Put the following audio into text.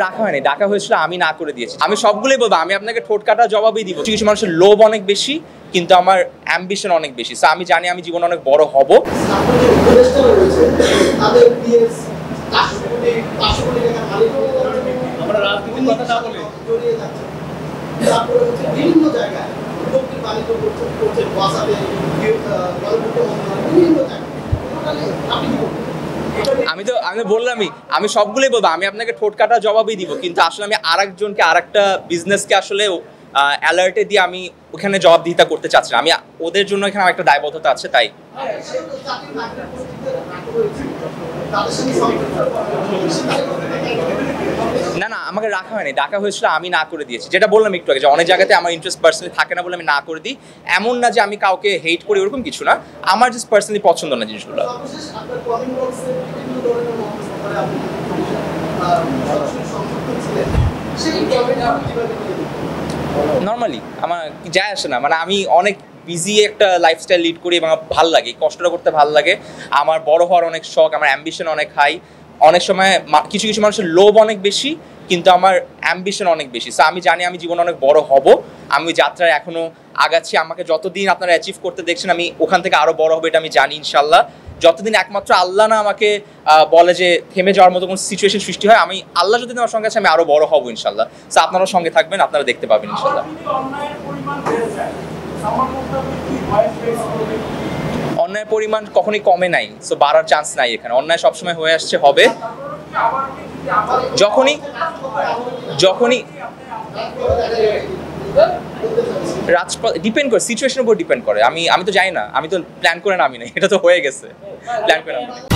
রাখা হয়নি, ডাকা হয়েছিল, আমি না করে দিয়েছি। আমি সবগুলোই বলবো, আমি আপনাকে ঠোঁট কাটা জবাবই দিব। কিছু কিছু মানুষের লোভ অনেক বেশি, কিন্তু আমার অ্যাম্বিশন অনেক বেশি। সো আমি জানি আমি জীবনে অনেক বড় হব। আমি বললামই, আমি সবগুলোই বলবো, আমি আপনাকে ঠোঁট কাটা জবাবই দিব, কিন্তু আসলে আমি আরেকজনকে আরেকটা বিজনেসকে আসলে অ্যালার্টে দিয়ে আমি ওখানে জবাবদিহিতা করতে চাচ্ছি না। আমি ওদের জন্য এখানে আমার একটা দায়বদ্ধতা আছে। তাই না না, আমাকে রাখা হয়নি, ডাকা হয়েছিল, আমি না করে দিয়েছি। যেটা বললাম একটু আগে, যে অনেক জায়গাতে আমার ইন্টারেস্ট পার্সোনালি থাকে না বলে আমি না করে দিই। এমন না যে আমি কাউকে হেট করি, ওরকম কিছু না, আমার জাস্ট পার্সোনালি পছন্দ না জিনিসগুলো। নর্মালি আমার যায় আসে না, মানে আমি অনেক বিজি একটা লাইফস্টাইল লিড করি এবং আমার ভালো লাগে, কষ্টটা করতে ভালো লাগে। আমার বড় হওয়ার অনেক শখ, আমার অ্যাম্বিশন অনেক হাই। অনেক সময় কিছু কিছু মানুষের লোভ অনেক বেশি, কিন্তু আমার অ্যাম্বিশন অনেক বেশি। সো আমি জানি আমি জীবনে অনেক বড় হব। আমি যাত্রায় এখনো আগাচ্ছি। আমাকে যতদিন আপনারা অ্যাচিভ করতে দেখছেন, আমি ওখান থেকে আরো বড় হবে, এটা আমি জানি ইনশাল্লাহ। যতদিন একমাত্র আল্লাহ না আমাকে বলে যে থেমে যাওয়ার মতো কোনো সিচুয়েশন সৃষ্টি হয়, আমি আল্লাহ যদি আমার সঙ্গে আছে, আমি আরো বড় হব ইনশাল্লাহ। সো আপনারা সঙ্গে থাকবেন, আপনারা দেখতে পাবেন ইনশাল্লাহ। অন্যায়ের পরিমাণ কখনোই কমে নাই, সো বাড়ার চান্স নাই এখানে। অন্যায় সবসময় হয়ে আসছে, হবে। যখনই রাজপথ ডিপেন্ড করে, সিচুয়েশনের উপর ডিপেন্ড করে। আমি তো জানি না, আমি তো প্ল্যান করে নামি না, এটা তো হয়ে গেছে, প্ল্যান করে নামি।